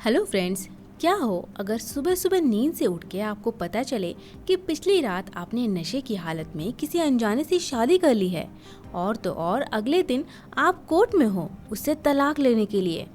Hello friends, क्या हो अगर सुबह सुबह नींद से उठ के आपको पता चले कि पिछली रात आपने नशे की हालत में किसी अनजाने से शादी कर ली है और तो और अगले दिन आप कोर्ट में हो उससे तलाक लेने के लिए।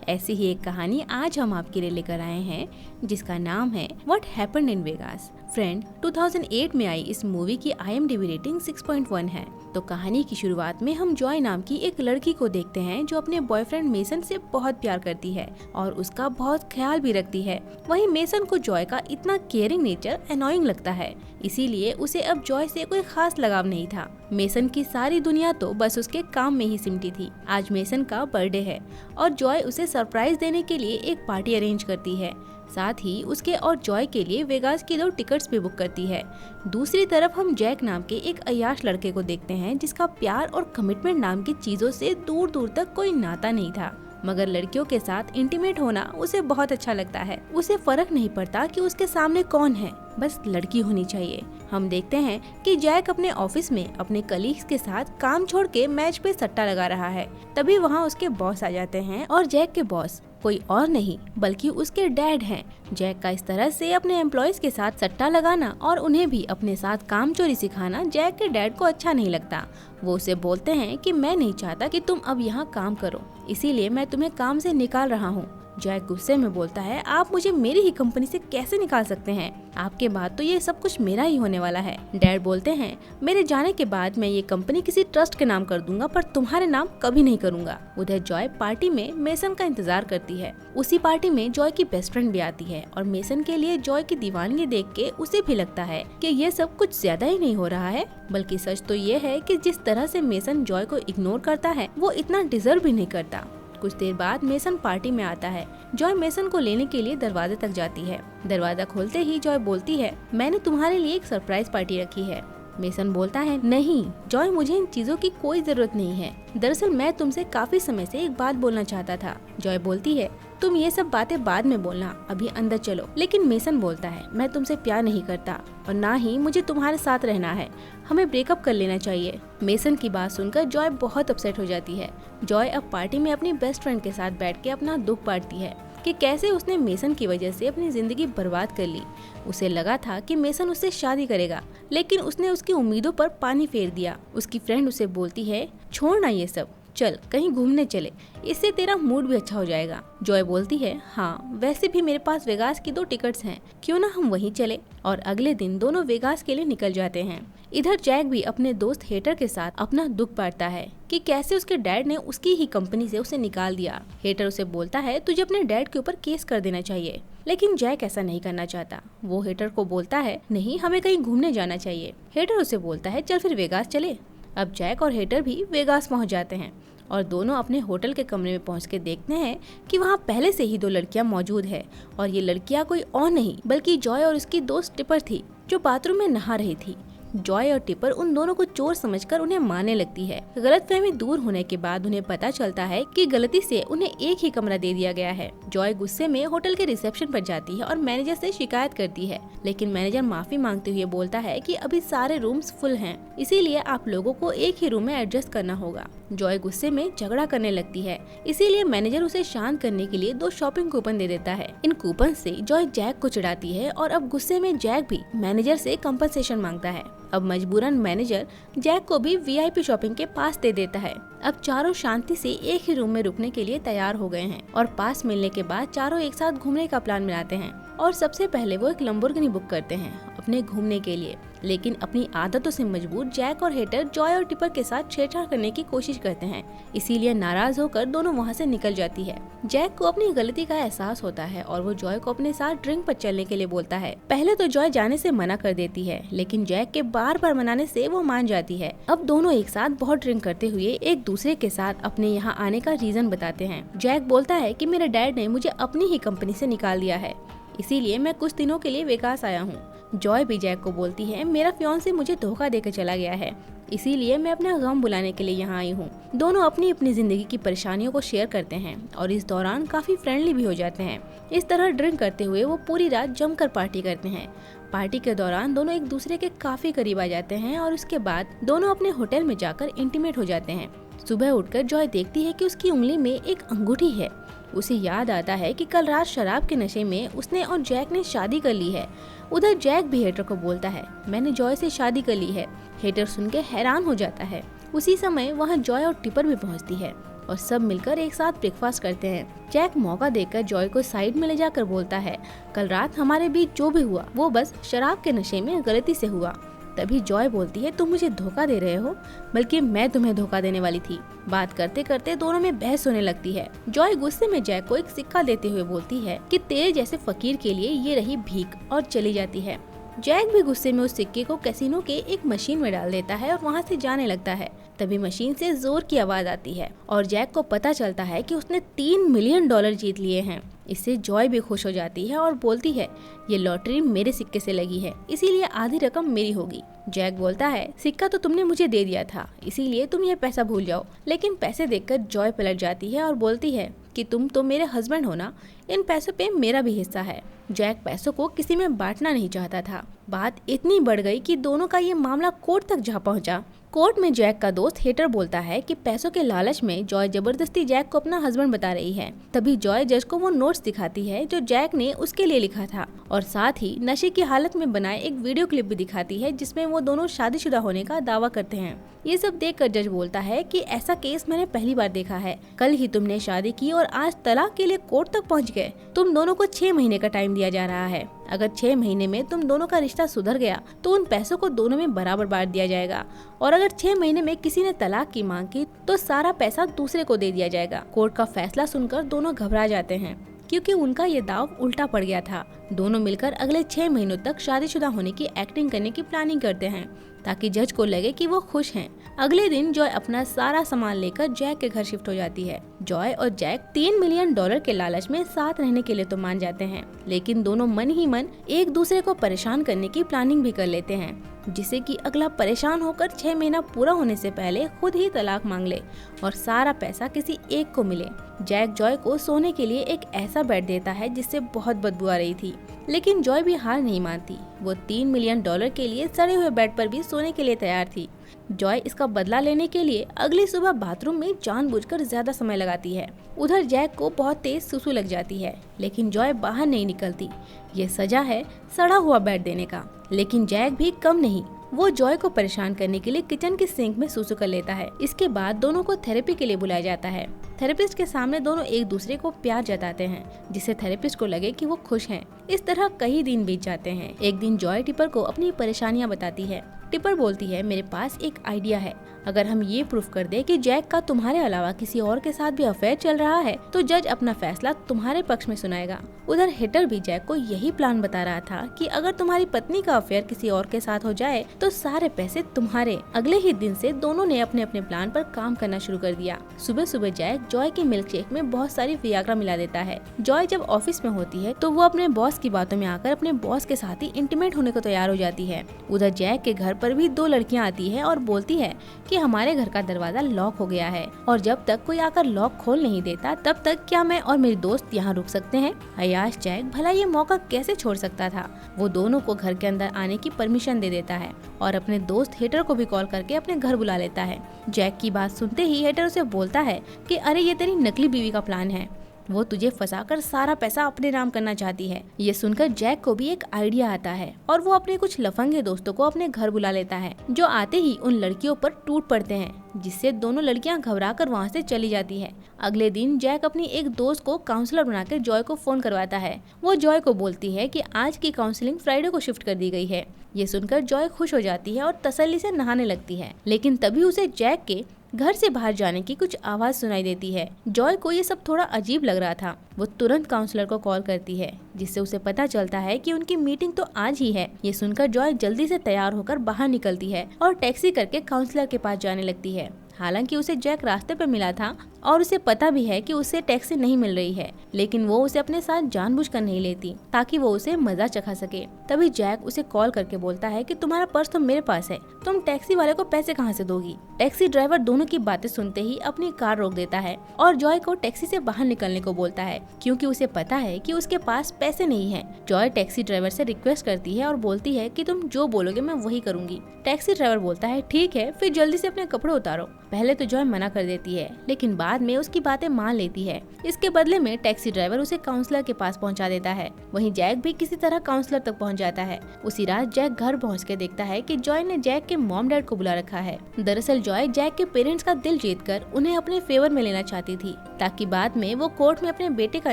ऐसी ही एक कहानी आज हम आपके लिए लेकर आए हैं जिसका नाम है what happened in Vegas. Friend, 2008 में आई इस मूवी की IMDb रेटिंग 6.1 है। तो कहानी की शुरुआत में हम जॉय नाम की एक लड़की को देखते हैं जो अपने बॉयफ्रेंड मेसन से बहुत प्यार करती है और उसका बहुत ख्याल भी रखती है। वहीं मेसन को जॉय का इतना केयरिंग नेचर अनोइंग लगता है, इसीलिए उसे अब जॉय से कोई खास लगाव नहीं था। मेसन की सारी दुनिया तो बस उसके काम में ही सिमटी थी। आज मेसन का बर्थडे है और जॉय उसे सरप्राइज देने के लिए एक पार्टी अरेंज करती है। साथ ही उसके और जॉय के लिए वेगास की 2 टिकट्स भी बुक करती है। दूसरी तरफ हम जैक नाम के एक अय्याश लड़के को देखते हैं जिसका प्यार और कमिटमेंट नाम की चीजों से दूर दूर तक कोई नाता नहीं था, मगर लड़कियों के साथ इंटीमेट होना उसे बहुत अच्छा लगता है। उसे फर्क नहीं पड़ता कि उसके सामने कौन है, बस लड़की होनी चाहिए। हम देखते हैं कि जैक अपने ऑफिस में अपने कलीग्स के साथ काम छोड़ के मैच पे सट्टा लगा रहा है। तभी वहाँ उसके बॉस आ जाते हैं और जैक के बॉस कोई और नहीं बल्कि उसके डैड हैं। जैक का इस तरह से अपने एम्प्लॉयज के साथ सट्टा लगाना और उन्हें भी अपने साथ काम चोरी सिखाना जैक के डैड को अच्छा नहीं लगता। वो उसे बोलते हैं कि मैं नहीं चाहता कि तुम अब यहाँ काम करो, इसीलिए मैं तुम्हें काम से निकाल रहा हूँ। जैक गुस्से में बोलता है, आप मुझे मेरी ही कंपनी से कैसे निकाल सकते हैं? आपके बाद तो ये सब कुछ मेरा ही होने वाला है। डैड बोलते हैं, मेरे जाने के बाद मैं ये कंपनी किसी ट्रस्ट के नाम कर दूंगा पर तुम्हारे नाम कभी नहीं करूंगा। उधर जॉय पार्टी में मेसन का इंतजार करती है। उसी पार्टी में जॉय की बेस्ट फ्रेंड भी आती है और मेसन के लिए जॉय की दीवानगी देख के उसे भी लगता है कि ये सब कुछ ज्यादा ही नहीं हो रहा है। बल्कि सच तो ये है कि जिस तरह से मेसन जॉय को इग्नोर करता है वो इतना डिजर्व भी नहीं करता। कुछ देर बाद मेसन पार्टी में आता है। जॉय मेसन को लेने के लिए दरवाजे तक जाती है। दरवाजा खोलते ही जॉय बोलती है, मैंने तुम्हारे लिए एक सरप्राइज पार्टी रखी है। मेसन बोलता है, नहीं जॉय, मुझे इन चीजों की कोई जरूरत नहीं है। दरअसल मैं तुमसे काफी समय से एक बात बोलना चाहता था। जॉय बोलती है, तुम ये सब बातें बाद में बोलना, अभी अंदर चलो। लेकिन मेसन बोलता है, मैं तुमसे प्यार नहीं करता और ना ही मुझे तुम्हारे साथ रहना है, हमें ब्रेकअप कर लेना चाहिए। मेसन की बात सुनकर जॉय बहुत अपसेट हो जाती है। जॉय अब पार्टी में अपनी बेस्ट फ्रेंड के साथ बैठ के अपना दुख बांटती है कि कैसे उसने मेसन की वजह से अपनी जिंदगी बर्बाद कर ली। उसे लगा था कि मेसन उससे शादी करेगा, लेकिन उसने उसकी उम्मीदों पर पानी फेर दिया। उसकी फ्रेंड उसे बोलती है, छोड़ ना ये सब, चल कहीं घूमने चले, इससे तेरा मूड भी अच्छा हो जाएगा। जॉय बोलती है, हाँ वैसे भी मेरे पास वेगास की 2 टिकट्स हैं, क्यों ना हम वहीं चले। और अगले दिन दोनों वेगास के लिए निकल जाते हैं। इधर जैक भी अपने दोस्त हेटर के साथ अपना दुख बांटता है कि कैसे उसके डैड ने उसकी ही कंपनी से उसे निकाल दिया। हेटर उसे बोलता है, तुझे अपने डैड के ऊपर केस कर देना चाहिए, लेकिन जैक ऐसा नहीं करना चाहता। वो हेटर को बोलता है, नहीं हमें कहीं घूमने जाना चाहिए। हेटर उसे बोलता है, चल फिर वेगास चले। अब जैक और हेटर भी वेगास पहुंच जाते हैं और दोनों अपने होटल के कमरे में पहुंच के देखते हैं कि वहां पहले से ही 2 लड़कियां मौजूद है और ये लड़कियां कोई और नहीं बल्कि जॉय और उसकी दोस्त टिपर थी जो बाथरूम में नहा रही थी। जॉय और टिपर उन दोनों को चोर समझकर उन्हें मारने लगती है। गलतफहमी दूर होने के बाद उन्हें पता चलता है कि गलती से उन्हें एक ही कमरा दे दिया गया है। जॉय गुस्से में होटल के रिसेप्शन पर जाती है और मैनेजर से शिकायत करती है, लेकिन मैनेजर माफी मांगते हुए बोलता है कि अभी सारे रूम्स फुल हैं, इसीलिए आप लोगों को एक ही रूम में एडजस्ट करना होगा। जॉय गुस्से में झगड़ा करने लगती है, इसीलिए मैनेजर उसे शांत करने के लिए 2 शॉपिंग कूपन दे देता है। इन कूपन से जॉय जैक को चिढ़ाती है और अब गुस्से में जैक भी मैनेजर से कंपनसेशन मांगता है। अब मजबूरन मैनेजर जैक को भी VIP शॉपिंग के पास दे देता है। अब चारों शांति से एक ही रूम में रुकने के लिए तैयार हो गए हैं और पास मिलने के बाद चारों एक साथ घूमने का प्लान बनाते हैं। और सबसे पहले वो एक लंबोर्गिनी बुक करते हैं अपने घूमने के लिए, लेकिन अपनी आदतों से मजबूर जैक और हेटर जॉय और टिपर के साथ छेड़छाड़ करने की कोशिश करते हैं, इसीलिए नाराज होकर दोनों वहां से निकल जाती है। जैक को अपनी गलती का एहसास होता है और वो जॉय को अपने साथ ड्रिंक पर चलने के लिए बोलता है। पहले तो जॉय जाने से मना कर देती है, लेकिन जैक के बार बार मनाने से वो मान जाती है। अब दोनों एक साथ बहुत ड्रिंक करते हुए एक दूसरे के साथ अपने यहाँ आने का रीजन बताते हैं। जैक बोलता है कि मेरे डैड ने मुझे अपनी ही कंपनी से निकाल दिया है, इसीलिए मैं कुछ दिनों के लिए वेगास आया हूँ। जॉय भी जैक को बोलती है, मेरा फियांसे मुझे धोखा देकर चला गया है, इसीलिए मैं अपना गम बुलाने के लिए यहाँ आई हूँ। दोनों अपनी अपनी जिंदगी की परेशानियों को शेयर करते हैं और इस दौरान काफी फ्रेंडली भी हो जाते हैं। इस तरह ड्रिंक करते हुए वो पूरी रात जमकर पार्टी करते हैं। पार्टी के दौरान दोनों एक दूसरे के काफी करीब आ जाते हैं और उसके बाद दोनों अपने होटल में जाकर इंटीमेट हो जाते हैं। सुबह उठकर जॉय देखती है कि उसकी उंगली में एक अंगूठी है उसे याद आता है कि कल रात शराब के नशे में उसने और जैक ने शादी कर ली है। उधर जैक भी हेटर को बोलता है, मैंने जॉय से शादी कर ली है। हेटर सुन के हैरान हो जाता है। उसी समय वहाँ जॉय और टिपर भी पहुँचती है और सब मिलकर एक साथ ब्रेकफास्ट करते हैं। जैक मौका देखकर जॉय को साइड में ले जाकर बोलता है, कल रात हमारे बीच जो भी हुआ वो बस शराब के नशे में गलती से हुआ। तभी जॉय बोलती है, तुम मुझे धोखा दे रहे हो, बल्कि मैं तुम्हें धोखा देने वाली थी। बात करते करते दोनों में बहस होने लगती है। जॉय गुस्से में जैक को एक सिक्का देते हुए बोलती है कि तेरे जैसे फकीर के लिए ये रही भीख, और चली जाती है। जैक भी गुस्से में उस सिक्के को कैसीनो के एक मशीन में डाल देता है और वहाँ से जाने लगता है। तभी मशीन से जोर की आवाज आती है और जैक को पता चलता है कि उसने $3 मिलियन जीत लिए हैं। इससे जॉय भी खुश हो जाती है और बोलती है, ये लॉटरी मेरे सिक्के से लगी है, इसीलिए आधी रकम मेरी होगी। जैक बोलता है, सिक्का तो तुमने मुझे दे दिया था, इसीलिए तुम ये पैसा भूल जाओ। लेकिन पैसे देखकर जॉय पलट जाती है और बोलती है कि तुम तो मेरे हस्बैंड हो ना, इन पैसों पे मेरा भी हिस्सा है। जैक पैसों को किसी में बांटना नहीं चाहता था। बात इतनी बढ़ गई कि दोनों का ये मामला कोर्ट तक जा पहुंचा। कोर्ट में जैक का दोस्त हेटर बोलता है कि पैसों के लालच में जॉय जबरदस्ती जैक को अपना हस्बैंड बता रही है। तभी जॉय जज को वो नोट्स दिखाती है जो जैक ने उसके लिए लिखा था और साथ ही नशे की हालत में बनाए एक वीडियो क्लिप भी दिखाती है जिसमें वो दोनों शादीशुदा होने का दावा करते हैं। ये सब देखकर जज बोलता है कि ऐसा केस मैंने पहली बार देखा है। कल ही तुमने शादी की और आज तलाक के लिए कोर्ट तक पहुँच गए। तुम दोनों को 6 महीने का टाइम दिया जा रहा है। अगर 6 महीने में तुम दोनों का रिश्ता सुधर गया तो उन पैसों को दोनों में बराबर बांट दिया जाएगा, और अगर 6 महीने में किसी ने तलाक की मांग की तो सारा पैसा दूसरे को दे दिया जाएगा। कोर्ट का फैसला सुनकर दोनों घबरा जाते हैं क्योंकि उनका ये दाव उल्टा पड़ गया था। दोनों मिलकर अगले 6 महीनों तक शादीशुदा होने की एक्टिंग करने की प्लानिंग करते हैं ताकि जज को लगे कि वो खुश हैं। अगले दिन जॉय अपना सारा सामान लेकर जैक के घर शिफ्ट हो जाती है। जॉय और जैक $3 मिलियन के लालच में साथ रहने के लिए तो मान जाते हैं, लेकिन दोनों मन ही मन एक दूसरे को परेशान करने की प्लानिंग भी कर लेते हैं, जिससे कि अगला परेशान होकर 6 महीना पूरा होने से पहले खुद ही तलाक मांग ले और सारा पैसा किसी एक को मिले। जैक जॉय को सोने के लिए एक ऐसा बेड देता है जिससे बहुत बदबू आ रही थी, लेकिन जॉय भी हार नहीं मानती। वो $3 मिलियन के लिए सड़े हुए बेड पर भी सोने के लिए तैयार थी। जॉय इसका बदला लेने के लिए अगली सुबह बाथरूम में जानबूझकर ज्यादा समय लगाती है। उधर जैक को बहुत तेज सुसु लग जाती है, लेकिन जॉय बाहर नहीं निकलती। ये सजा है सड़ा हुआ बेड देने का। लेकिन जैक भी कम नहीं, वो जॉय को परेशान करने के लिए किचन के सिंक में सुसु कर लेता है। इसके बाद दोनों को थेरेपी के लिए बुलाया जाता है। थेरेपिस्ट के सामने दोनों एक दूसरे को प्यार जताते हैं, जिससे थेरेपिस्ट को लगे कि वो खुश हैं। इस तरह कई दिन बीत जाते हैं। एक दिन जॉय टिपर को अपनी परेशानियां बताती है। टिपर बोलती है, मेरे पास एक आइडिया है। अगर हम ये प्रूफ कर दे कि जैक का तुम्हारे अलावा किसी और के साथ भी अफेयर चल रहा है तो जज अपना फैसला तुम्हारे पक्ष में सुनाएगा। उधर हेटर भी जैक को यही प्लान बता रहा था कि अगर तुम्हारी पत्नी का अफेयर किसी और के साथ हो जाए तो सारे पैसे तुम्हारे। अगले ही दिन से दोनों ने अपने अपने प्लान पर काम करना शुरू कर दिया। सुबह सुबह जैक जॉय के मिल्क शेक में बहुत सारी वियाग्रा मिला देता है। जॉय जब ऑफिस में होती है तो वो अपने बॉस की बातों में आकर अपने बॉस के साथ ही इंटीमेट होने को तैयार हो जाती है। उधर जैक के घर पर भी 2 लड़कियां आती है और बोलती है कि हमारे घर का दरवाजा लॉक हो गया है और जब तक कोई आकर लॉक खोल नहीं देता तब तक क्या मैं और मेरी दोस्त यहाँ रुक सकते हैं। अय्याश जैक भला ये मौका कैसे छोड़ सकता था। वो दोनों को घर के अंदर आने की परमिशन दे देता है और अपने दोस्त हेटर को भी कॉल करके अपने घर बुला लेता है। जैक की बात सुनते ही हेटर उसे बोलता है कि अरे ये तेरी नकली बीवी का प्लान है, वो तुझे फंसाकर सारा पैसा अपने नाम करना चाहती है। ये सुनकर जैक को भी एक आइडिया आता है और वो अपने कुछ लफंगे दोस्तों को अपने घर बुला लेता है, जो आते ही उन लड़कियों पर टूट पड़ते हैं, जिससे दोनों लड़कियां घबराकर वहां से चली जाती है। अगले दिन जैक अपनी एक दोस्त को काउंसलर बनाकर जॉय को फोन करवाता है। वो जॉय को बोलती है कि आज की काउंसलिंग फ्राइडे को शिफ्ट कर दी गई है। ये सुनकर जॉय खुश हो जाती है और तसल्ली से नहाने लगती है, लेकिन तभी उसे जैक के घर से बाहर जाने की कुछ आवाज सुनाई देती है। जॉय को ये सब थोड़ा अजीब लग रहा था। वो तुरंत काउंसलर को कॉल करती है, जिससे उसे पता चलता है कि उनकी मीटिंग तो आज ही है। ये सुनकर जॉय जल्दी से तैयार होकर बाहर निकलती है और टैक्सी करके काउंसलर के पास जाने लगती है। हालांकि उसे जैक रास्ते पे मिला था और उसे पता भी है कि उसे टैक्सी नहीं मिल रही है, लेकिन वो उसे अपने साथ जानबूझकर नहीं लेती ताकि वो उसे मजा चखा सके। तभी जैक उसे कॉल करके बोलता है कि तुम्हारा पर्स तो मेरे पास है, तुम टैक्सी वाले को पैसे कहाँ से दोगी। टैक्सी ड्राइवर दोनों की बातें सुनते ही अपनी कार रोक देता है और जॉय को टैक्सी से बाहर निकलने को बोलता है, क्योंकि उसे पता है कि उसके पास पैसे नहीं है। जॉय टैक्सी ड्राइवर से रिक्वेस्ट करती है और बोलती है कि तुम जो बोलोगे मैं वही करूंगी। टैक्सी ड्राइवर बोलता है ठीक है, फिर जल्दी से अपने कपड़े उतारो। पहले तो जॉय मना कर देती है, लेकिन बाद बाद में उसकी बातें मान लेती है। इसके बदले में टैक्सी ड्राइवर उसे काउंसलर के पास पहुंचा देता है। वहीं जैक भी किसी तरह काउंसलर तक पहुंच जाता है। उसी रात जैक घर पहुंच के देखता है कि जॉय ने जैक के मॉम डैड को बुला रखा है। दरअसल जॉय जैक के पेरेंट्स का दिल जीतकर उन्हें अपने फेवर में लेना चाहती थी, ताकि बाद में वो कोर्ट में अपने बेटे का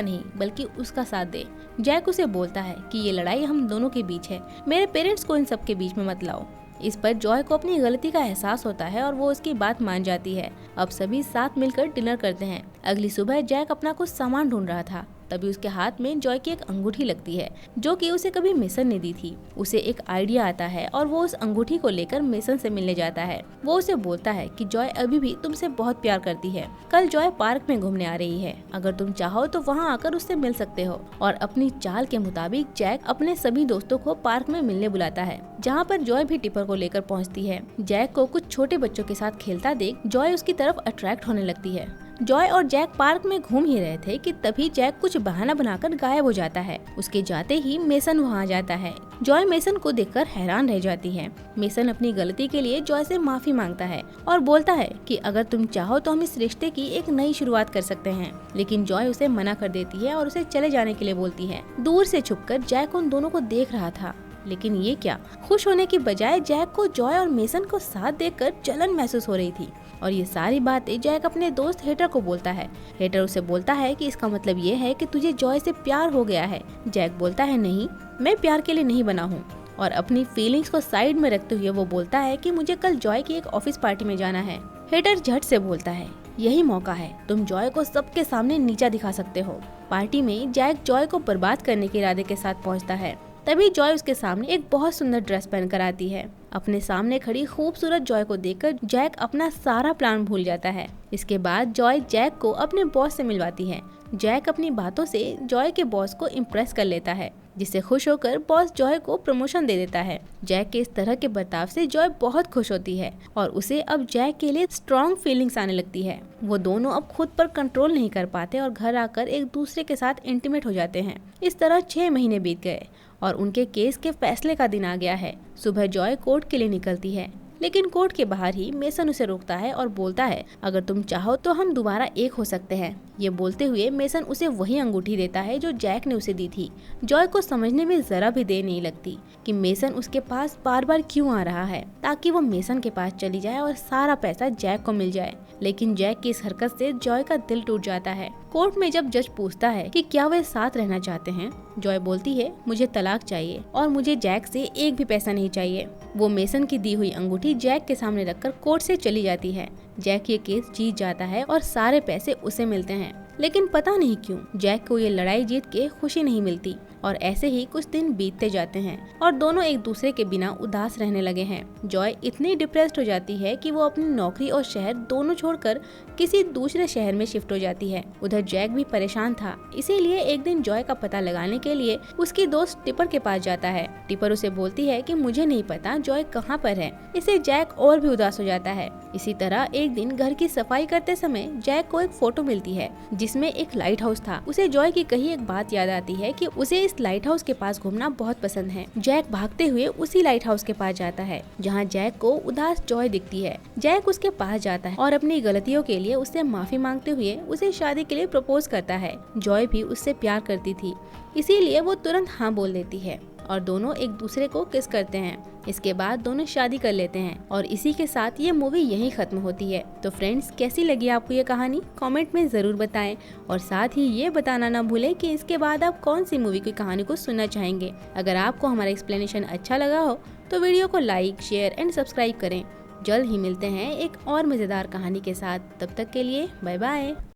नहीं बल्कि उसका साथ दे। जैक उसे बोलता है कि ये लड़ाई हम दोनों के बीच है, मेरे पेरेंट्स को इन सब के बीच में मत लाओ। इस पर जॉय को अपनी गलती का एहसास होता है और वो उसकी बात मान जाती है। अब सभी साथ मिलकर डिनर करते हैं। अगली सुबह जैक अपना कुछ सामान ढूंढ रहा था, तभी उसके हाथ में जॉय की एक अंगूठी लगती है जो कि उसे कभी मेसन ने दी थी। उसे एक आइडिया आता है और वो उस अंगूठी को लेकर मेसन से मिलने जाता है। वो उसे बोलता है कि जॉय अभी भी तुमसे बहुत प्यार करती है। कल जॉय पार्क में घूमने आ रही है, अगर तुम चाहो तो वहाँ आकर उससे मिल सकते हो। और अपनी चाल के मुताबिक जैक अपने सभी दोस्तों को पार्क में मिलने बुलाता है, जहाँ पर जॉय भी टिपर को लेकर पहुँचती है। जैक को कुछ छोटे बच्चों के साथ खेलता देख जॉय उसकी तरफ अट्रैक्ट होने लगती है। जॉय और जैक पार्क में घूम ही रहे थे कि तभी जैक कुछ बहाना बनाकर गायब हो जाता है। उसके जाते ही मेसन वहां आ जाता है। जॉय मेसन को देखकर हैरान रह जाती है। मेसन अपनी गलती के लिए जॉय से माफी मांगता है और बोलता है कि अगर तुम चाहो तो हम इस रिश्ते की एक नई शुरुआत कर सकते हैं, लेकिन जॉय उसे मना कर देती है और उसे चले जाने के लिए बोलती है। दूर से छुपकर जैक उन दोनों को देख रहा था, लेकिन ये क्या, खुश होने की बजाय जैक को जॉय और मेसन को साथ देखकर जलन महसूस हो रही थी। और ये सारी बातें जैक अपने दोस्त हेटर को बोलता है। हेटर उसे बोलता है कि इसका मतलब ये है कि तुझे जॉय से प्यार हो गया है। जैक बोलता है नहीं, मैं प्यार के लिए नहीं बना हूँ। और अपनी फीलिंग्स को साइड में रखते हुए वो बोलता है कि मुझे कल जॉय की एक ऑफिस पार्टी में जाना है। हेटर झट से बोलता है, यही मौका है, तुम जॉय को सबके सामने नीचा दिखा सकते हो। पार्टी में जैक जॉय को बर्बाद करने के इरादे के साथ पहुँचता है। तभी जॉय उसके सामने एक बहुत सुंदर ड्रेस पहनकर आती है। अपने सामने खड़ी खूबसूरत जॉय को देखकर जैक अपना सारा प्लान भूल जाता है। इसके बाद जॉय जैक को अपने बॉस से मिलवाती है। जैक अपनी बातों से जॉय के बॉस को इम्प्रेस कर लेता है, जिससे खुश होकर बॉस जॉय को प्रमोशन दे देता है। जैक के इस तरह के बर्ताव से जॉय बहुत खुश होती है और उसे अब जैक के लिए स्ट्रॉन्ग फीलिंग्स आने लगती है। वो दोनों अब खुद पर कंट्रोल नहीं कर पाते और घर आकर एक दूसरे के साथ इंटीमेट हो जाते हैं। इस तरह 6 महीने बीत गए और उनके केस के फैसले का दिन आ गया है। सुबह जॉय कोर्ट के लिए निकलती है, लेकिन कोर्ट के बाहर ही मेसन उसे रोकता है और बोलता है, अगर तुम चाहो तो हम दोबारा एक हो सकते हैं। ये बोलते हुए मेसन उसे वही अंगूठी देता है जो जैक ने उसे दी थी। जॉय को समझने में जरा भी देर नहीं लगती कि मेसन उसके पास बार बार क्यों आ रहा है, ताकि वो मेसन के पास चली जाए और सारा पैसा जैक को मिल जाए। लेकिन जैक की इस हरकत से जॉय का दिल टूट जाता है। कोर्ट में जब जज पूछता है कि क्या वे साथ रहना चाहते हैं, जॉय बोलती है, मुझे तलाक चाहिए और मुझे जैक से एक भी पैसा नहीं चाहिए। वो मेसन की दी हुई अंगूठी जैक के सामने रखकर कोर्ट से चली जाती है। जैक ये केस जीत जाता है और सारे पैसे उसे मिलते हैं, लेकिन पता नहीं क्यों जैक को ये लड़ाई जीत के खुशी नहीं मिलती। और ऐसे ही कुछ दिन बीतते जाते हैं और दोनों एक दूसरे के बिना उदास रहने लगे हैं। जॉय इतनी डिप्रेस्ड हो जाती है कि वो अपनी नौकरी और शहर दोनों छोड़कर किसी दूसरे शहर में शिफ्ट हो जाती है। उधर जैक भी परेशान था, इसीलिए एक दिन जॉय का पता लगाने के लिए उसकी दोस्त टिपर के पास जाता है। टिपर उसे बोलती है कि मुझे नहीं पता जॉय कहाँ पर है। इससे जैक और भी उदास हो जाता है। इसी तरह एक दिन घर की सफाई करते समय जैक को एक फोटो मिलती है जिसमें एक लाइट हाउस था। उसे जॉय की कही एक बात याद आती है कि उसे इस लाइट हाउस के पास घूमना बहुत पसंद है। जैक भागते हुए उसी लाइट हाउस के पास जाता है जहाँ जैक को उदास जॉय दिखती है। जैक उसके पास जाता है और अपनी गलतियों के लिए उससे माफी मांगते हुए उसे शादी के लिए प्रपोज करता है। जॉय भी उससे प्यार करती थी, इसीलिए वो तुरंत हाँ बोल देती है और दोनों एक दूसरे को किस करते हैं। इसके बाद दोनों शादी कर लेते हैं और इसी के साथ ये मूवी यहीं खत्म होती है। तो फ्रेंड्स, कैसी लगी आपको ये कहानी, कमेंट में जरूर बताएं और साथ ही ये बताना ना भूलें कि इसके बाद आप कौन सी मूवी की कहानी को सुनना चाहेंगे। अगर आपको हमारा एक्सप्लेनेशन अच्छा लगा हो तो वीडियो को लाइक, शेयर एंड सब्सक्राइब करें। जल्द ही मिलते हैं एक और मजेदार कहानी के साथ। तब तक के लिए बाय बाय।